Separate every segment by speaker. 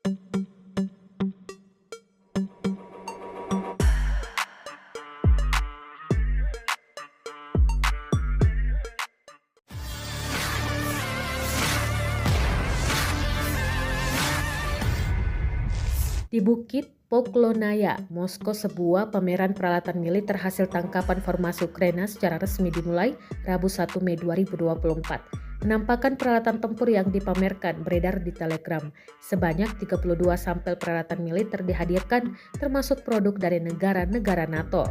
Speaker 1: Di Bukit Poklonaya, Moskow, sebuah pameran peralatan militer hasil tangkapan formasi Ukraina secara resmi dimulai Rabu 1 Mei 2024. Penampakan peralatan tempur yang dipamerkan beredar di Telegram. Sebanyak 32 sampel peralatan militer dihadirkan, termasuk produk dari negara-negara NATO.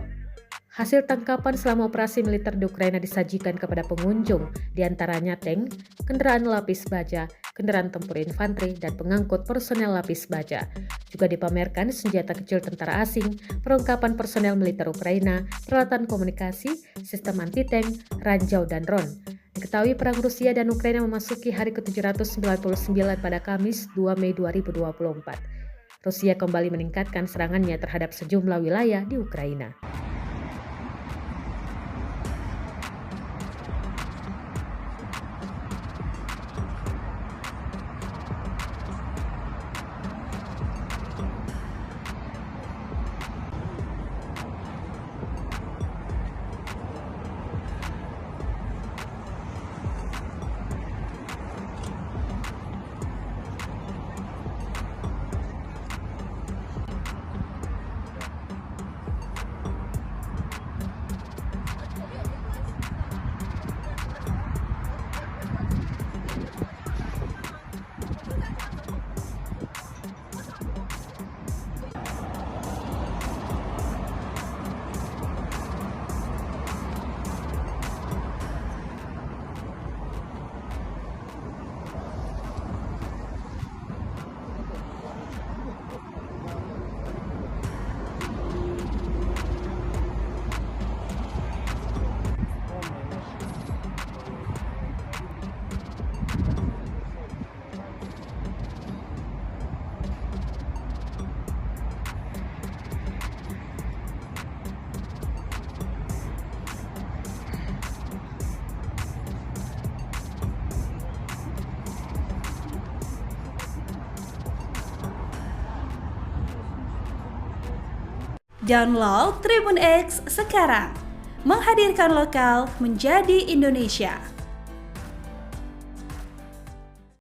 Speaker 1: Hasil tangkapan selama operasi militer di Ukraina disajikan kepada pengunjung, diantaranya tank, kendaraan lapis baja, kendaraan tempur infanteri, dan pengangkut personel lapis baja. Juga dipamerkan senjata kecil tentara asing, perlengkapan personel militer Ukraina, peralatan komunikasi, sistem anti-tank, ranjau, dan drone. Diketahui perang Rusia dan Ukraina memasuki hari ke-799 pada Kamis 2 Mei 2024. Rusia kembali meningkatkan serangannya terhadap sejumlah wilayah di Ukraina.
Speaker 2: Download Tribun X sekarang, menghadirkan lokal menjadi Indonesia.